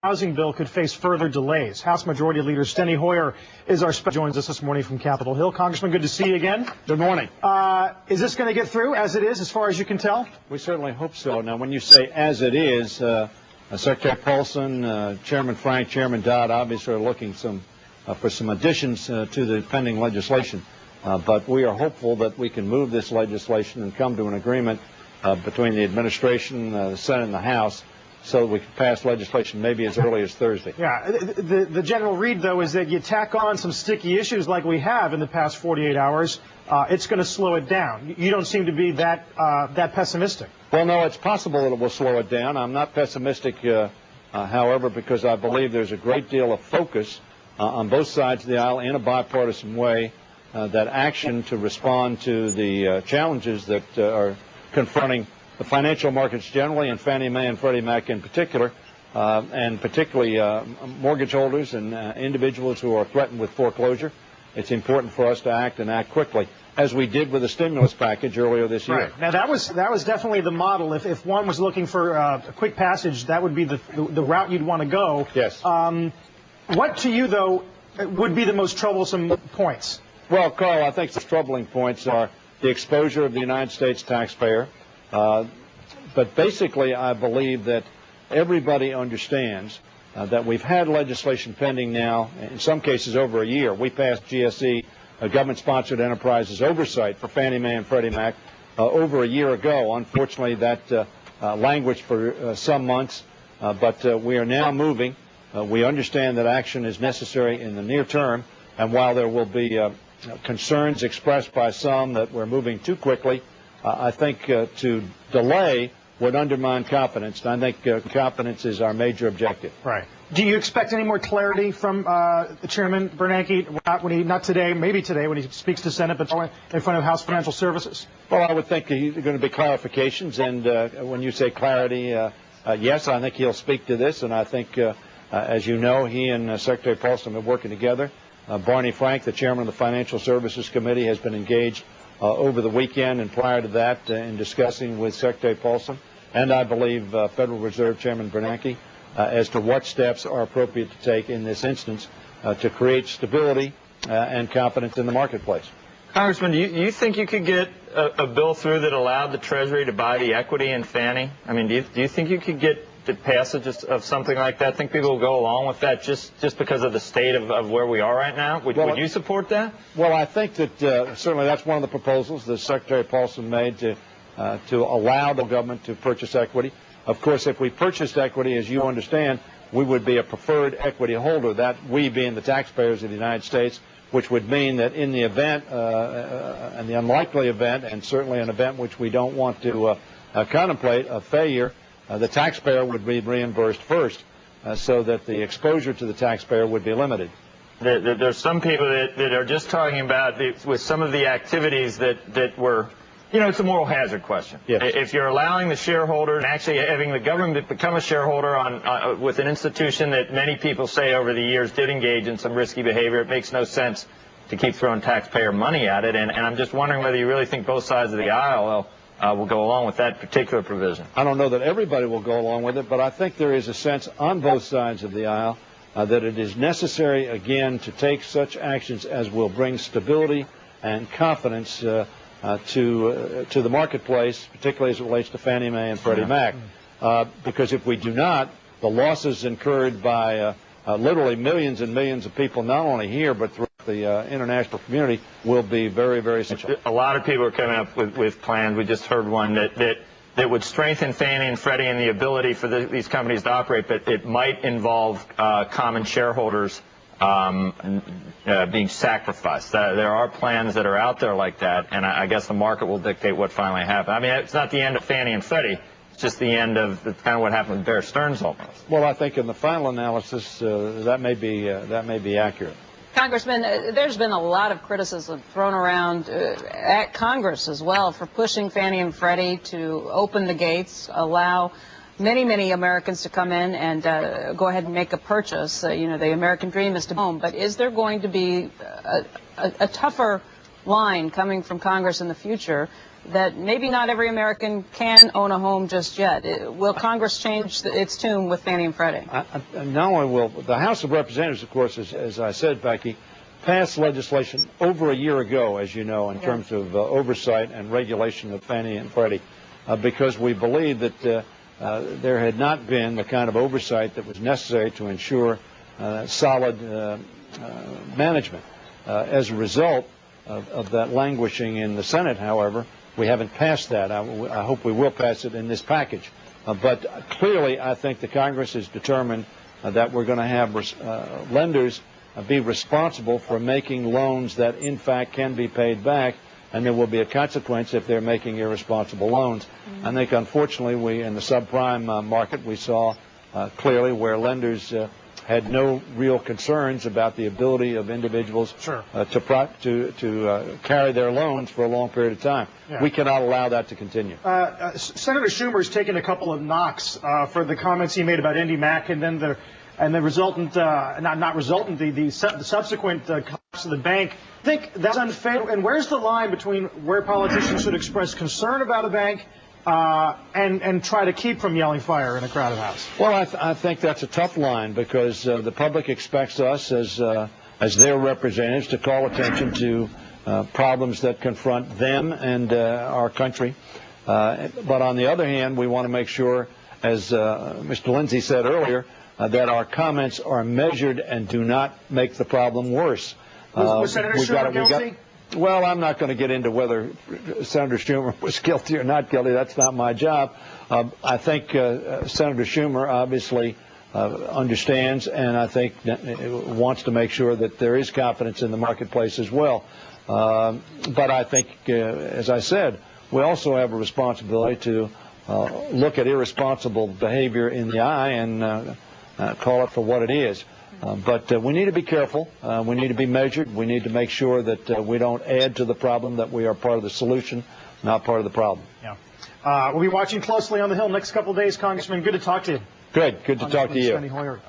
housing bill could face further delays. House Majority Leader Steny Hoyer is our special joins us this morning from Capitol Hill. Congressman, good to see you again. Good morning. Is this going to get through as it is, as far as you can tell? We certainly hope so. Now, when you say as it is, Secretary Paulson, Chairman Frank, Chairman Dodd obviously are looking for some additions to the pending legislation. But we are hopeful that we can move this legislation and come to an agreement between the administration, the Senate, and the House, so that we can pass legislation maybe as early as Thursday. Yeah, the general read, though, is that you tack on some sticky issues like we have in the past 48 hours, it's going to slow it down. You don't seem to be that pessimistic. Well, no, it's possible that it will slow it down. I'm not pessimistic, however, because I believe there's a great deal of focus on both sides of the aisle in a bipartisan way, that action to respond to the challenges that are confronting the financial markets generally, and Fannie Mae and Freddie Mac in particular, and particularly mortgage holders and individuals who are threatened with foreclosure. It's important for us to act and act quickly, as we did with the stimulus package earlier this year. Right. Now, that was definitely the model. If one was looking for a quick passage, that would be the route you'd want to go. Yes. What to you, though, would be the most troublesome points? Well, Carl, I think the troubling points are the exposure of the United States taxpayer. But basically, I believe that everybody understands that we've had legislation pending now, in some cases over a year. We passed GSE, government-sponsored enterprises oversight for Fannie Mae and Freddie Mac over a year ago. Unfortunately, that languished for some months, but we are now moving. We understand that action is necessary in the near term, and while there will be concerns expressed by some that we're moving too quickly, I think to delay would undermine confidence, and I think confidence is our major objective. Right. Do you expect any more clarity from Chairman Bernanke, not today, maybe today when he speaks to Senate, but in front of House Financial Services? Well, I would think there's going to be clarifications, and when you say clarity, yes, I think he'll speak to this, and I think, as you know, he and Secretary Paulson are working together. Barney Frank, the chairman of the Financial Services Committee, has been engaged over the weekend and prior to that in discussing with Secretary Paulson and I believe Federal Reserve Chairman Bernanke as to what steps are appropriate to take in this instance to create stability and confidence in the marketplace. Congressman, do you think you could get a bill through that allowed the Treasury to buy the equity in Fannie? I mean, do you think you could get the passage of something like that? Think people will go along with that just because of the state of where we are right now? Would you support that? Well, I think that certainly that's one of the proposals that Secretary Paulson made to allow the government to purchase equity. Of course, if we purchased equity, as you understand, we would be a preferred equity holder, that we being the taxpayers of the United States, which would mean that in the event, and the unlikely event, and certainly an event which we don't want to contemplate, a failure, the taxpayer would be reimbursed first, so that the exposure to the taxpayer would be limited. There's some people that are just talking about with some of the activities that were, it's a moral hazard question. Yes. If you're allowing the shareholder and actually having the government become a shareholder with an institution that many people say over the years did engage in some risky behavior, it makes no sense to keep throwing taxpayer money at it. And I'm just wondering whether you really think both sides of the aisle will go along with that particular provision. I don't know that everybody will go along with it, but I think there is a sense on both sides of the aisle that it is necessary, again, to take such actions as will bring stability and confidence to the marketplace, particularly as it relates to Fannie Mae and Freddie Mac. Because if we do not, the losses incurred by literally millions and millions of people, not only here, but throughout the international community, will be very, very essential. A lot of people are coming up with plans. We just heard one that would strengthen Fannie and Freddie and the ability for these companies to operate, but it might involve common shareholders being sacrificed. There are plans that are out there like that, and I guess the market will dictate what finally happens. I mean, it's not the end of Fannie and Freddie. It's just the end of kind of what happened with Bear Stearns almost. Well, I think in the final analysis, that may be accurate. Congressman, there's been a lot of criticism thrown around at Congress as well for pushing Fannie and Freddie to open the gates, allow many Americans to come in and go ahead and make a purchase. The American dream is to home. But is there going to be a tougher line coming from Congress in the future that maybe not every American can own a home just yet. Will Congress change its tune with Fannie and Freddie? Not only will the House of Representatives, of course, as I said, Becky, passed legislation over a year ago, as you know, in terms of oversight and regulation of Fannie and Freddie, because we believe that there had not been the kind of oversight that was necessary to ensure solid management. As a result of that languishing in the Senate, however, we haven't passed that. I hope we will pass it in this package. But clearly, I think the Congress is determined that we're going to have lenders be responsible for making loans that, in fact, can be paid back, and there will be a consequence if they're making irresponsible loans. I think, unfortunately, in the subprime market, we saw clearly where lenders had no real concerns about the ability of individuals to carry their loans for a long period of time. Yeah. We cannot allow that to continue. Senator Schumer's taken a couple of knocks for the comments he made about Indy Mac, and then the resultant, the subsequent collapse of the bank. I think that's unfair. And where's the line between where politicians should express concern about a bank and try to keep from yelling fire in a crowded house? Well, I think that's a tough line, because the public expects us as their representatives to call attention to problems that confront them and our country. But on the other hand, we want to make sure, as Mr. Lindsay said earlier, that our comments are measured and do not make the problem worse. Was Senator Schumer guilty? Well, I'm not going to get into whether Senator Schumer was guilty or not guilty. That's not my job. I think Senator Schumer obviously understands, and I think wants to make sure that there is confidence in the marketplace as well. But I think, as I said, we also have a responsibility to look at irresponsible behavior in the eye and call it for what it is. But we need to be careful. We need to be measured. We need to make sure that we don't add to the problem, that we are part of the solution, not part of the problem. Yeah. We'll be watching closely on the Hill next couple of days, Congressman. Good to talk to you. Good to talk to you.